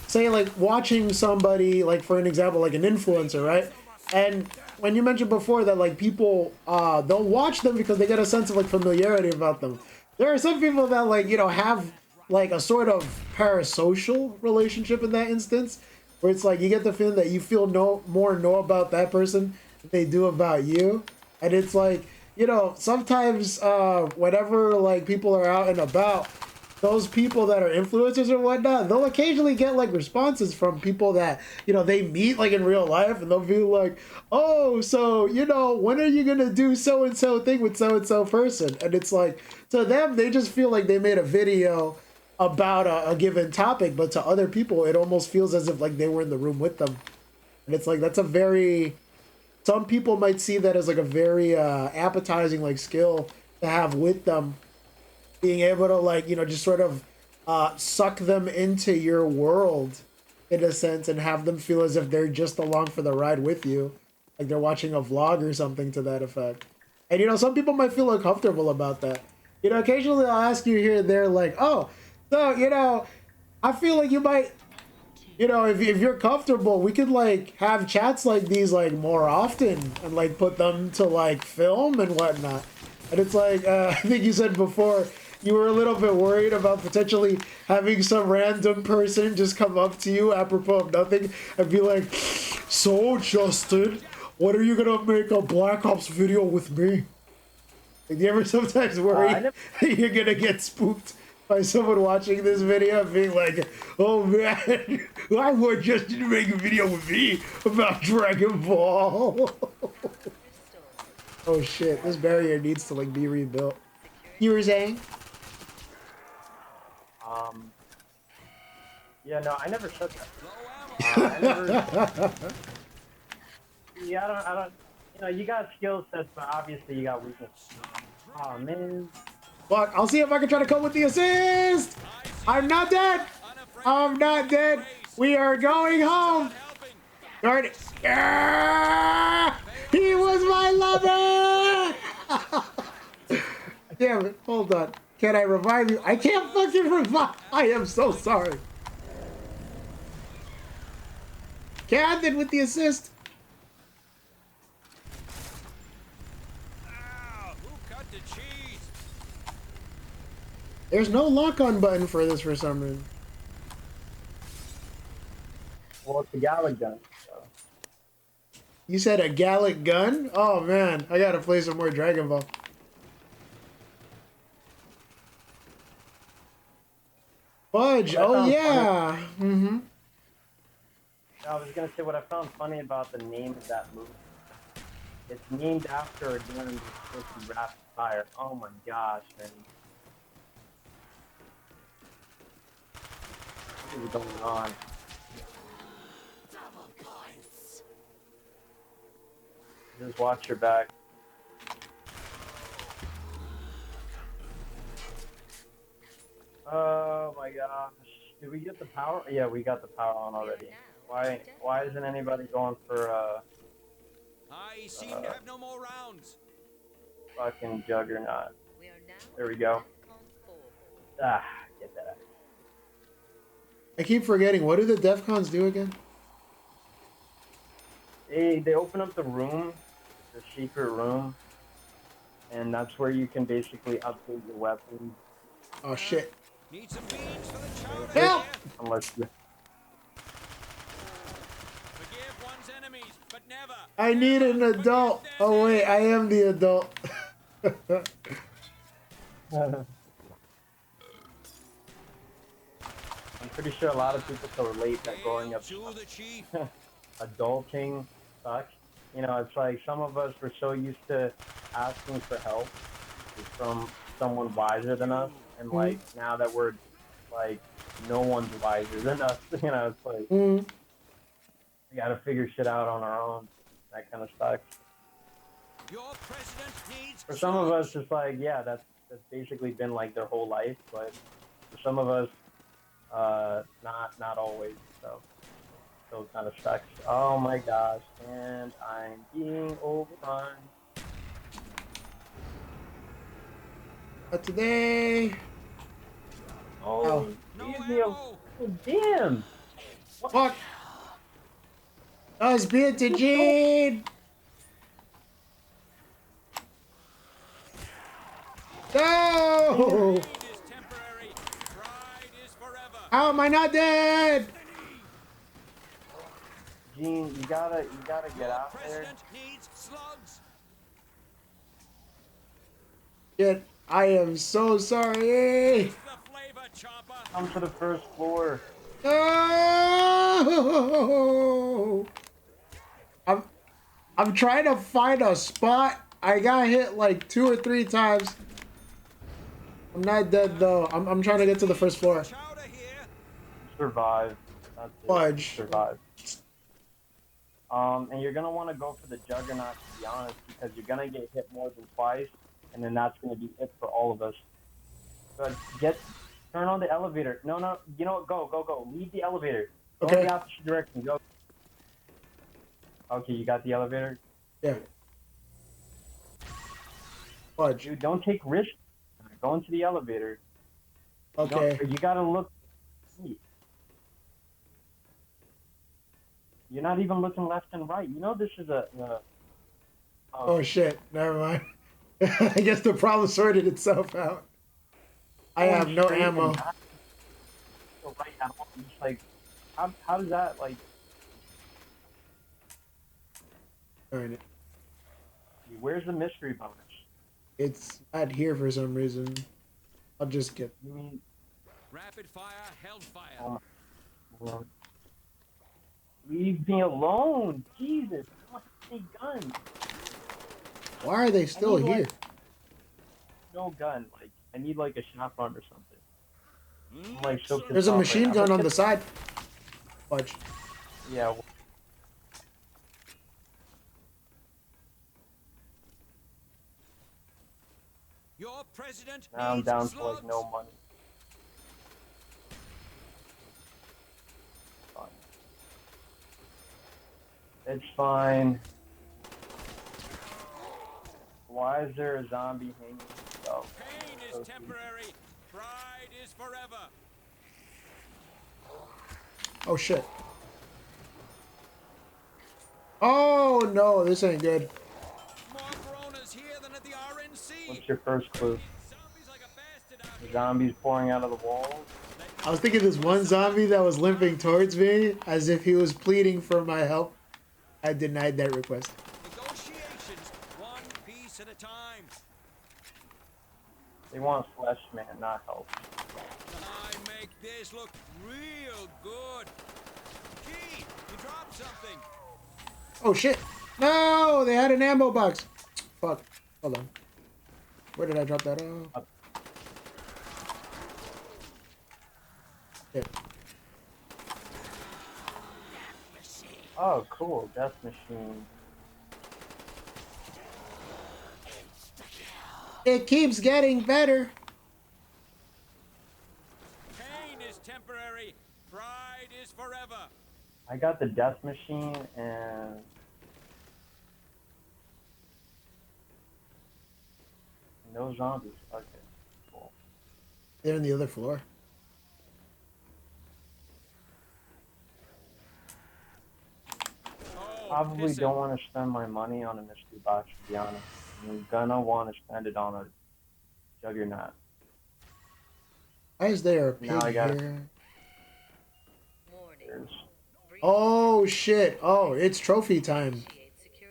say like watching somebody, like for an example, like an influencer, right? And when you mentioned before that like people, they'll watch them because they get a sense of like familiarity about them. There are some people that like, have like a sort of parasocial relationship in that instance, where it's like you get the feeling that you feel know about that person than they do about you. And it's like, sometimes whenever like people are out and about, those people that are influencers or whatnot, they'll occasionally get like responses from people that, they meet like in real life, and they'll be like, oh, so, when are you going to do so-and-so thing with so-and-so person? And it's like, to them, they just feel like they made a video about a given topic, but to other people, it almost feels as if like they were in the room with them. And it's like, that's a very, some people might see that as like a very appetizing like skill to have with them, being able to like, just sort of suck them into your world in a sense and have them feel as if they're just along for the ride with you. Like they're watching a vlog or something to that effect. And, some people might feel uncomfortable about that. Occasionally I'll ask you here and there like, oh, so, I feel like you might, if you're comfortable, we could like have chats like these like more often and like put them to like film and whatnot. And it's like, I think you said before, you were a little bit worried about potentially having some random person just come up to you apropos of nothing and be like, so Justin, when are you gonna make a Black Ops video with me? Like, do you ever sometimes worry that you're gonna get spooked by someone watching this video and being like, oh man, I want Justin to make a video with me about Dragon Ball. Oh shit, this barrier needs to like be rebuilt. You were saying? Yeah, no, I never said that. I never. Yeah, I don't. You got skill sets, but obviously you got weaknesses. Oh man. Fuck, I'll see if I can try to come with the assist. I'm not dead. I'm not dead. We are going home. Darn it. Yeah! He was my lover. Damn it. Hold on. Can I revive you? I can't fucking revive. I am so sorry. Catherine with the assist. Who cut the cheese? There's no lock-on button for this for some reason. Well, it's a Gallic gun. So. You said a Gallic gun? Oh man, I gotta play some more Dragon Ball. Fudge, oh yeah. Mm-hmm. I was gonna say what I found funny about the name of that movie. It's named after a gun that's supposed to be rapid fire. Oh my gosh, man. What is going on? Just watch your back. Oh my gosh. Did we get the power? Yeah, we got the power on already. Why isn't anybody going for I seem to have no more rounds. fucking Juggernaut? We are now There we go. DEFCON 4. Ah, get that out. I keep forgetting, what do the DEFCONs do again? They open up the room, the secret room, and that's where you can basically upgrade your weapons. Oh shit. Need some beans for the Help! Unless you... Forgive one's enemies, but never. I need an adult. Oh wait, I am the adult. I'm pretty sure a lot of people can relate that growing up To the chief. adulting sucks. You know, it's like some of us were so used to asking for help from someone wiser than us, and like now that we're like no one's wiser than us, you know, it's like we gotta figure shit out on our own. That kind of sucks. Your president needs For some of us, it's like, yeah, that's basically been like their whole life, but for some of us, not always. So still kind of sucks. Oh my gosh, and I'm being overrun. Not today. Oh, no leave me ammo. damn. Fuck. I was being to Gene. No! Pain is temporary. Pride is forever. How am I not dead? Gene, you gotta get out there. President needs slugs. Shit, I am so sorry. The flavor chopper. Come to the first floor. No! I'm trying to find a spot. I got hit like 2 or 3 times. I'm not dead though. I'm trying to get to the first floor. Chowder here. Survive. That's it. Fudge. Survive. And you're gonna want to go for the Juggernaut, to be honest, because you're gonna get hit more than twice, and then that's gonna be it for all of us. But turn on the elevator. No, you know what? Go. Leave the elevator. Go Okay. in the opposite direction. Go. Okay, you got the elevator. Yeah. Fudge. Dude, don't take risks. Go into the elevator. Okay. You gotta look. You're not even looking left and right. You know this is a. Oh shit. Never mind. I guess the problem sorted itself out. I have no straight ammo. and not go right at all. It's like, how does that like? Darn it. Where's the mystery bonus? It's not here for some reason. I'll just get. You mean? Rapid fire, hellfire. Oh my Lord. Leave me alone, Jesus! I want a gun. Why are they still I need, here? like, no gun. Like I need like a shotgun or something. I'm, like so. There's a pissed off machine right gun now. on the side. Fudge. Yeah. Well, Your president now I'm needs down to slugs. like no money. Fine. It's fine. Why is there a zombie hanging? Oh. Pain is temporary. Pride is forever. Oh shit. Oh no, this ain't good. More coronas here than at the RNC. What's your first clue? Zombies like a bastard out The here. zombies pouring out of the walls? I was thinking this one zombie that was limping towards me as if he was pleading for my help. I denied that request. Negotiations, one piece at a time. They want flesh, man, not help. I make this look real good. Gee, you dropped something. Oh shit. No, they had an ammo box. Fuck. Hold on. Where did I drop that off? Yeah. Oh, cool. Death machine. It keeps getting better. Pain is temporary. Pride is forever. I got the death machine and no zombies. Okay, cool. They're on the other floor. Oh, Probably pissing. don't want to spend my money on a mystery box, to be honest. I'm gonna want to spend it on a Juggernaut. Why is there a pig Now I got it. here? Oh shit. Oh, it's trophy time.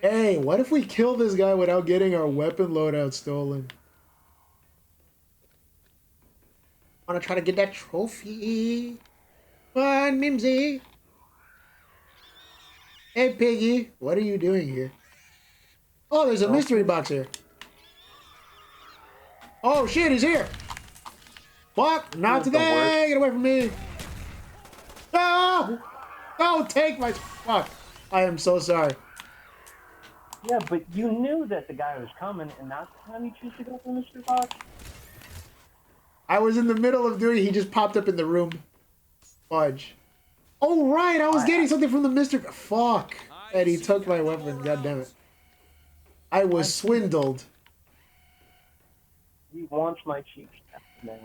Hey, what if we kill this guy without getting our weapon loadout stolen? I wanna try to get that trophy. Come on, Mimsy. Hey, Piggy. What are you doing here? Oh, there's a mystery box here. Oh shit, he's here. Fuck, not today. Get away from me. No! Don't take my... Fuck. I am so sorry. Yeah, but you knew that the guy was coming, and that's the time you choose to go for the mystery box? I was in the middle of doing... He just popped up in the room. Fudge. Oh, right. I was getting something from the Mr. Fuck. And he took my weapon. God damn it. I was swindled. He wants my cheeks, man.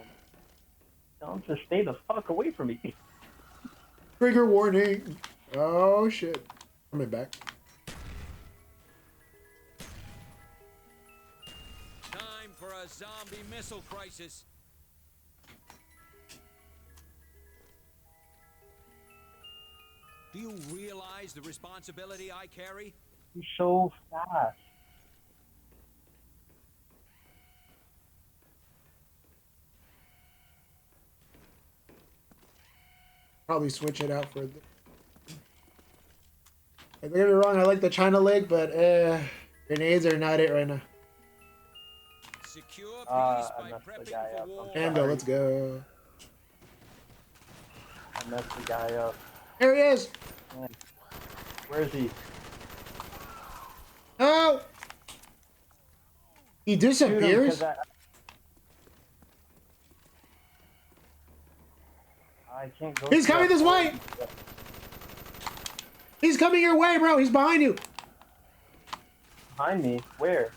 Tell him to stay the fuck away from me. Trigger warning. Oh, shit. Coming back. Time for a zombie missile crisis. Do you realize the responsibility I carry? He's so fast. Probably switch it out for... Don't get me wrong, I like the China leg, but grenades are not it right now. Secure peace I by messed the prepping guy for up. war. Ando, let's go. I messed the guy up. There he is! Where is he? Oh! He Shoot him, disappears? 'cause I can't go. He's coming this way! He's coming your way, bro! He's behind you! Behind me? Where?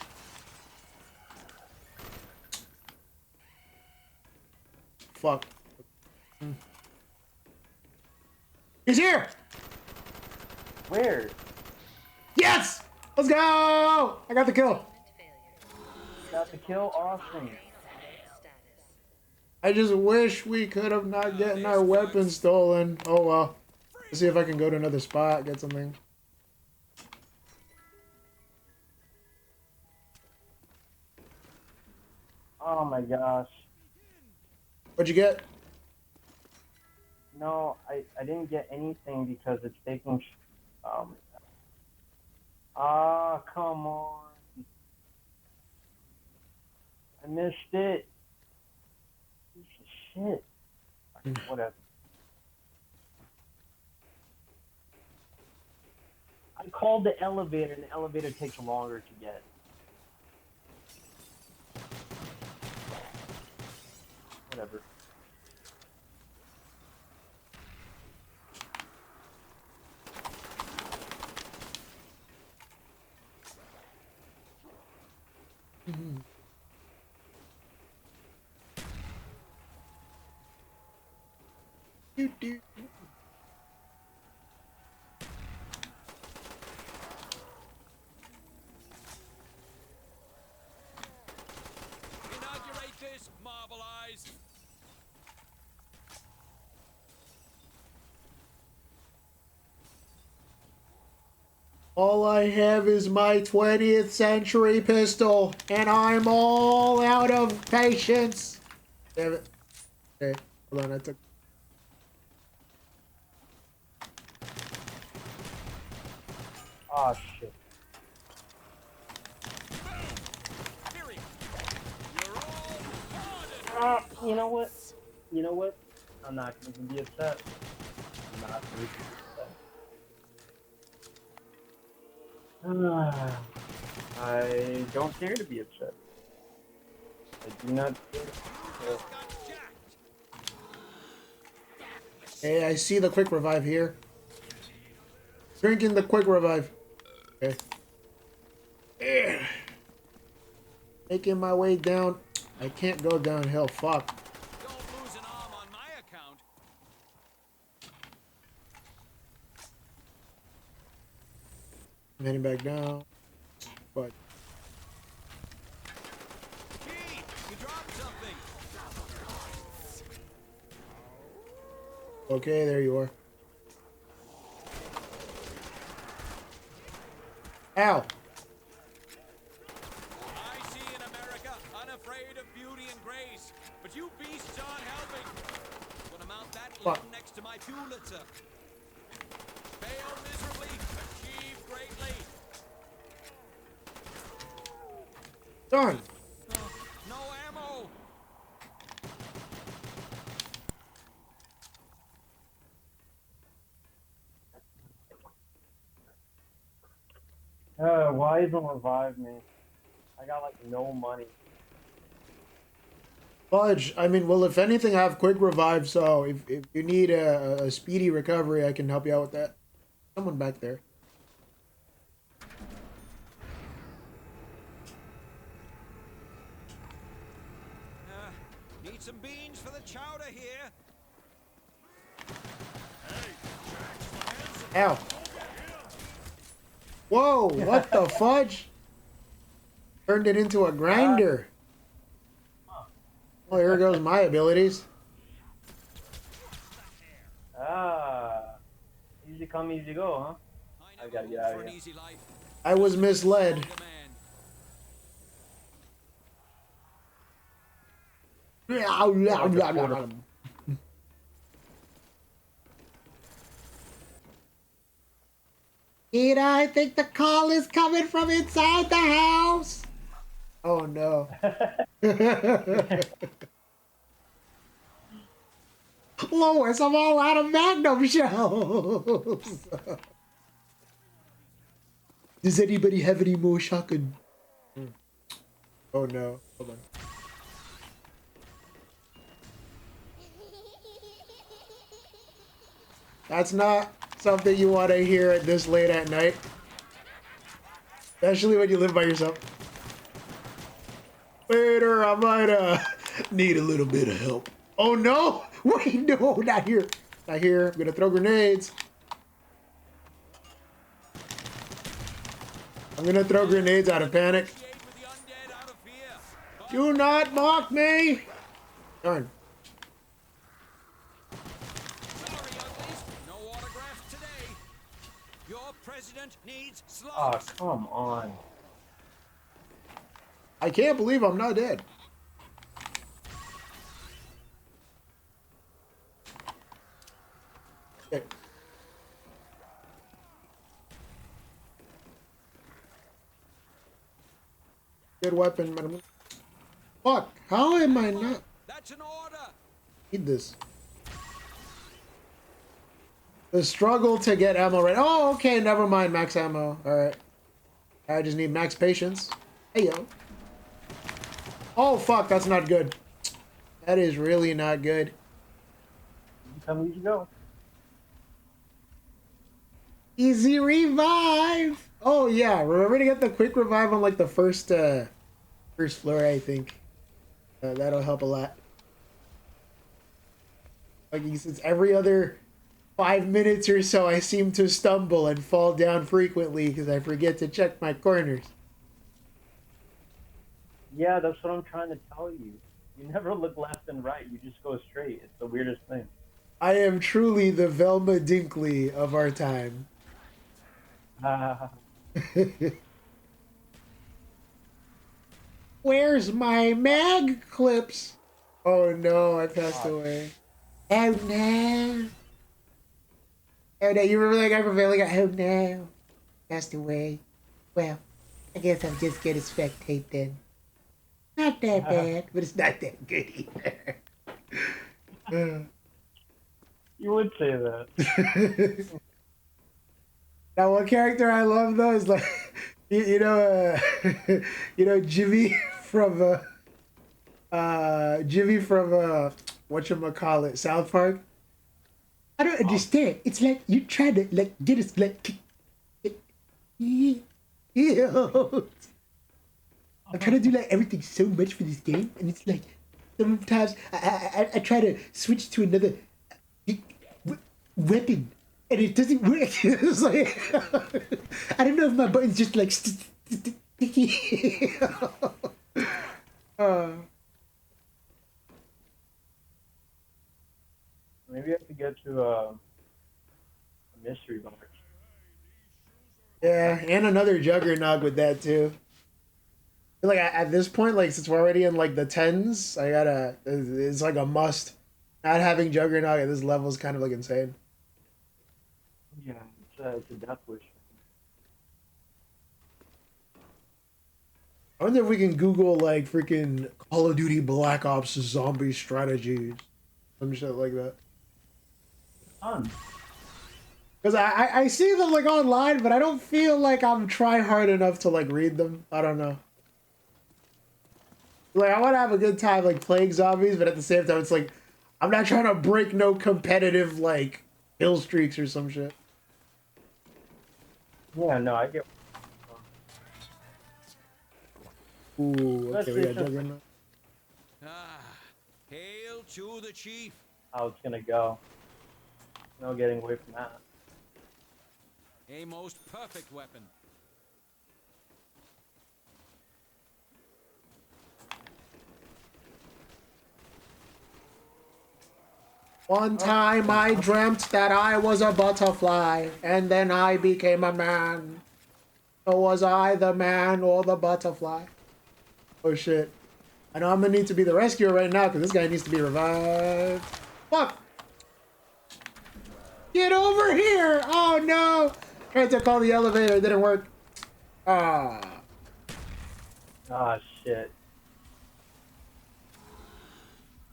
Fuck. He's here! Where? Yes! Let's go! I got the kill. Got the kill? Awesome. I just wish we could have not gotten our weapons stolen. Oh well. Let's see if I can go to another spot, get something. Oh my gosh. What'd you get? No, I didn't get anything because it's taking. Come on. I missed it. Piece of shit. Whatever. I called the elevator, and the elevator takes longer to get. Whatever. Doo-doo. Inaugurate this, Marble Eyes. All I have is my 20th century pistol, and I'm all out of patience. Damn it. Okay, hold on, I took... Oh shit. Period. You're all pardoned. You know what? You know what? I'm not gonna even be upset. I'm not gonna be upset. I don't care to be upset. I do not care. Got jacked. Hey, I see the quick revive here. Drinking the quick revive. Okay. Yeah. Making my way down. I can't go downhill. Fuck. Don't lose an arm on my account. I'm heading back down. But Key, you dropped something. okay, there you are. Ow. I see in America, unafraid of beauty and grace. But you beasts aren't helping. Gonna mount that Fuck. limb next to my Pulitzer. Fail miserably, achieve greatly. Darn. No ammo. Why isn't revive me? I got like no money. Fudge. I mean, well, if anything, I have quick revive, so if you need a speedy recovery, I can help you out with that. Someone back there. Need some beans for the chowder here. Ow. Whoa, what the fudge? Turned it into a grinder. Well, here goes my abilities. Easy come, easy go, huh? I gotta get out of For an here. easy life. I was misled. The man. Did I think the call is coming from inside the house? Oh no. Lois, I'm all out of Magnum shells. Does anybody have any more shotgun? Oh no. Hold on. That's not something you want to hear at this late at night. Especially when you live by yourself. Later, I might need a little bit of help. Oh no! Wait, no, not here. Not here. I'm gonna throw grenades. I'm gonna throw grenades out of panic. With the undead out of fear. Do not mock me! Darn. Sorry, uglies. No autographs today. Your president needs Oh, slugs. come on. I can't believe I'm not dead. Okay. Good weapon, madam. Fuck, how am I not That's an order. need this? The struggle to get ammo right. Oh, okay, never mind, max ammo. Alright. I just need max patience. Hey, yo. Oh, fuck, that's not good. That is really not good. Come, easy go. Easy revive! Oh, yeah, remember to get the quick revive on, like, the first floor, I think. That'll help a lot. Like, since every other 5 minutes or so, I seem to stumble and fall down frequently because I forget to check my corners. Yeah, that's what I'm trying to tell you. You never look left and right. You just go straight. It's the weirdest thing. I am truly the Velma Dinkley of our time. Where's my mag clips? Oh no, I passed away. Oh no. Oh no, you remember that guy from Family Guy? Oh no. Passed away. Well, I guess I'm just gonna spectate then. Not that bad, but it's not that good either. You would say that. Now, one character I love though is like, you know, Jimmy from whatchamacallit, South Park. I don't understand. It's like you try to like get us like. Ew. I'm trying to do like everything so much for this game, and it's like sometimes I try to switch to another weapon, and it doesn't work. It's like I don't know if my button's just like sticky. Maybe I have to get to a mystery box. Yeah, and another Juggernog with that too. Like at this point, like since we're already in like the tens, I gotta. It's like a must. Not having Juggernog at this level is kind of like insane. Yeah, it's a death wish. I wonder if we can Google like freaking Call of Duty Black Ops zombie strategies, some shit like that. Fun. Because I see them like online, but I don't feel like I'm trying hard enough to like read them. I don't know. Like I want to have a good time like playing zombies, but at the same time, it's like I'm not trying to break no competitive like kill streaks or some shit. Yeah, no, I get. Ooh, okay, we got Juggernaut. Ah, hail to the chief. How it's gonna go. No getting away from that. A most perfect weapon. One time I dreamt that I was a butterfly, and then I became a man. So was I the man or the butterfly? Oh shit. I know I'm gonna need to be the rescuer right now, because this guy needs to be revived. Fuck! Get over here! Oh no! Tried to call the elevator, it didn't work. Ah. Ah, shit.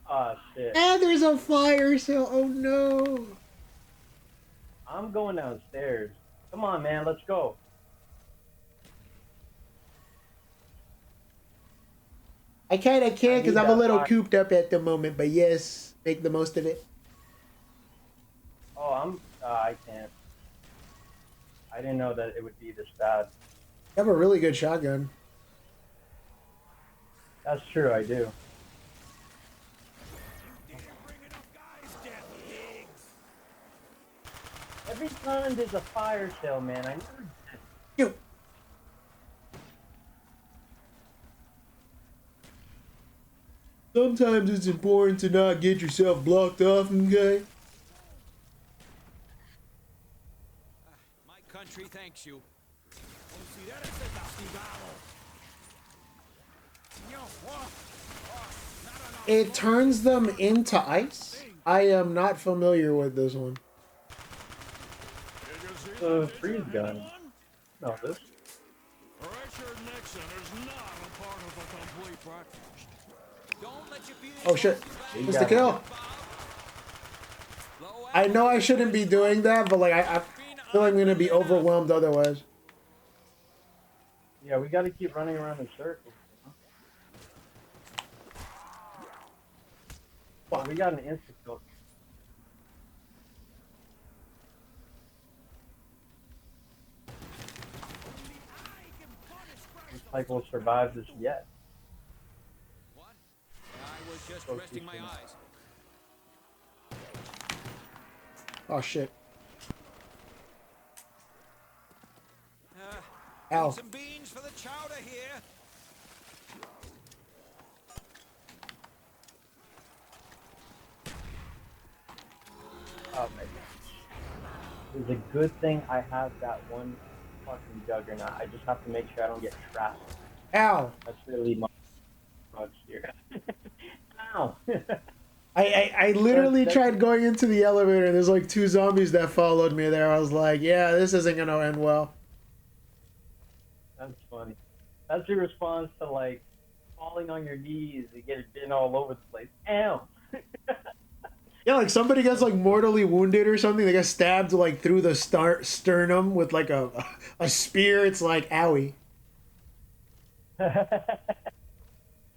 Ah, shit. And there's a fire, so oh no. I'm going downstairs. Come on, man, let's go. I kinda can't because need I'm a that little fire. cooped up at the moment, but yes, make the most of it. Oh, I can't. I didn't know that it would be this bad. You have a really good shotgun. That's true, I do. Every time there's a fire sale, man, I never You. Sometimes it's important to not get yourself blocked off, okay? My country thanks you. It turns them into ice? I am not familiar with this one. freeze gun. No, this. Richard Nixon is not a part of a complete breakfast. Don't let your feelings Oh shit. You Missed the got kill. I know I shouldn't be doing that, but like I feel like I'm gonna be overwhelmed otherwise. Yeah, we got to keep running around in circles. Well, we got an instant kill. Looks like we'll survive this yet. What? I was just resting my eyes. Oh shit. Need Ow. some beans for the chowder here. Oh my god. It's a good thing I have that one fucking juggernaut. I just have to make sure I don't get trapped. Ow. That's really my crux here. Ow. I literally tried going into the elevator and there's like 2 zombies that followed me there. I was like, yeah, this isn't gonna end well. That's funny. That's your response to like falling on your knees and getting bitten all over the place. Ow. Yeah, like somebody gets like mortally wounded or something. They get stabbed like through the sternum with like a spear. It's like owie.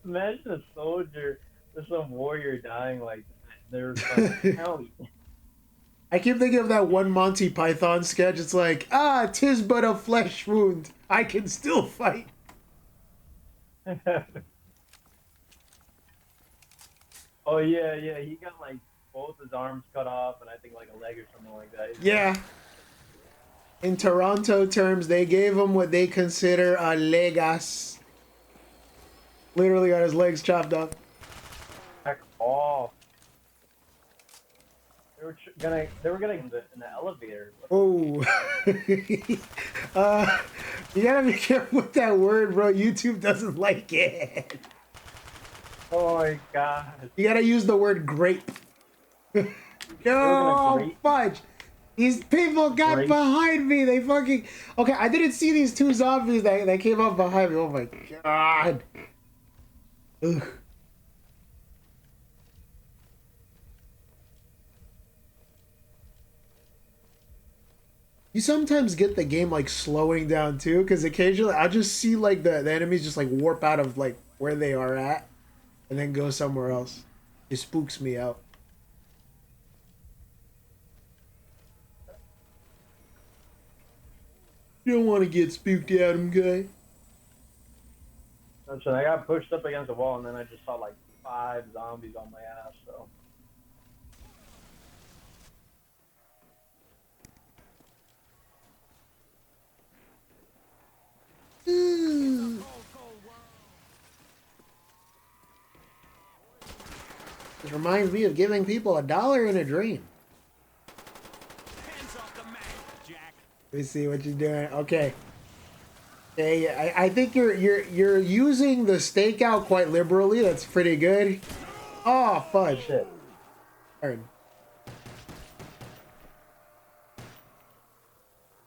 Imagine a soldier or some warrior dying like that. They're like, owie. I keep thinking of that one Monty Python sketch. It's like, ah, 'tis but a flesh wound. I can still fight. Oh yeah, yeah. He got like both his arms cut off and I think like a leg or something like that. Yeah. In Toronto terms, they gave him what they consider a legas. Literally got his legs chopped off. Back off. They were gonna in the elevator. Oh. You gotta be careful with that word, bro. YouTube doesn't like it. Oh my god. You gotta use the word grape. No, grape? fudge. These people got Grape? behind me. They fucking... Okay, I didn't see these two zombies that came up behind me. Oh my god. Ugh. You sometimes get the game like slowing down too, because occasionally I'll just see like the enemies just like warp out of like where they are at and then go somewhere else. It spooks me out. You don't want to get spooked out, okay? So I got pushed up against the wall, and then I just saw like 5 zombies on my ass. So. This reminds me of giving people $1 in a dream. Hands off the mag, Jack. Let me see what you're doing. Okay. Okay, I think you're using the stakeout quite liberally. That's pretty good. Oh, fudge. Shit. Darn.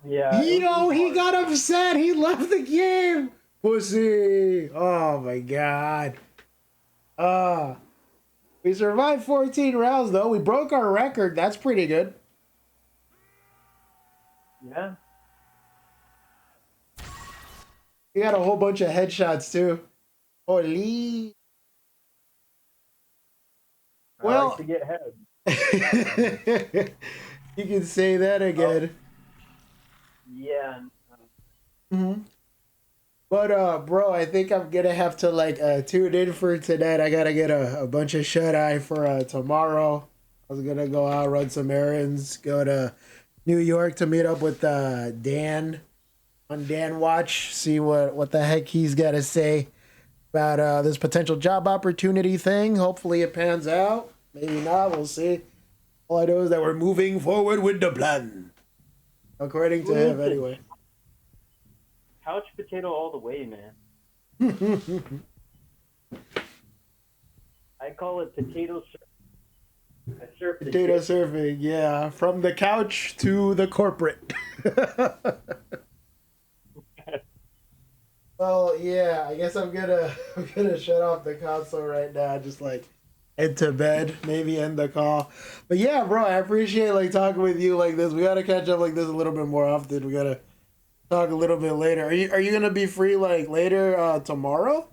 Yeah. You know, he got upset. He left the game. Pussy. Oh my god. We survived 14 rounds though. We broke our record. That's pretty good. Yeah. We got a whole bunch of headshots too. Holy. I like to get head. You can say that again. Yeah. But bro, I think I'm gonna have to like tune in for tonight. I gotta get a bunch of shut eye for tomorrow. I was gonna go out, run some errands, go to New York to meet up with Dan on Dan Watch, see what the heck he's gotta say about this potential job opportunity thing. Hopefully it pans out. Maybe not, we'll see. All I know is that we're moving forward with the plan. According to him, anyway. Couch potato all the way, man. I call it potato surfing. I surf the Potato shit. surfing, yeah. From the couch to the corporate. Well, yeah, I guess I'm gonna shut off the console right now, just like head to bed, maybe end the call. But yeah, bro, I appreciate like talking with you like this. We gotta catch up like this a little bit more often. We gotta talk a little bit later. Are you gonna be free like later tomorrow?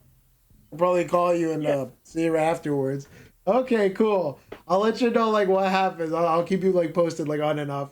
I'll probably call you and see you afterwards. Okay, cool. I'll let you know like what happens. I'll keep you like posted like on and off.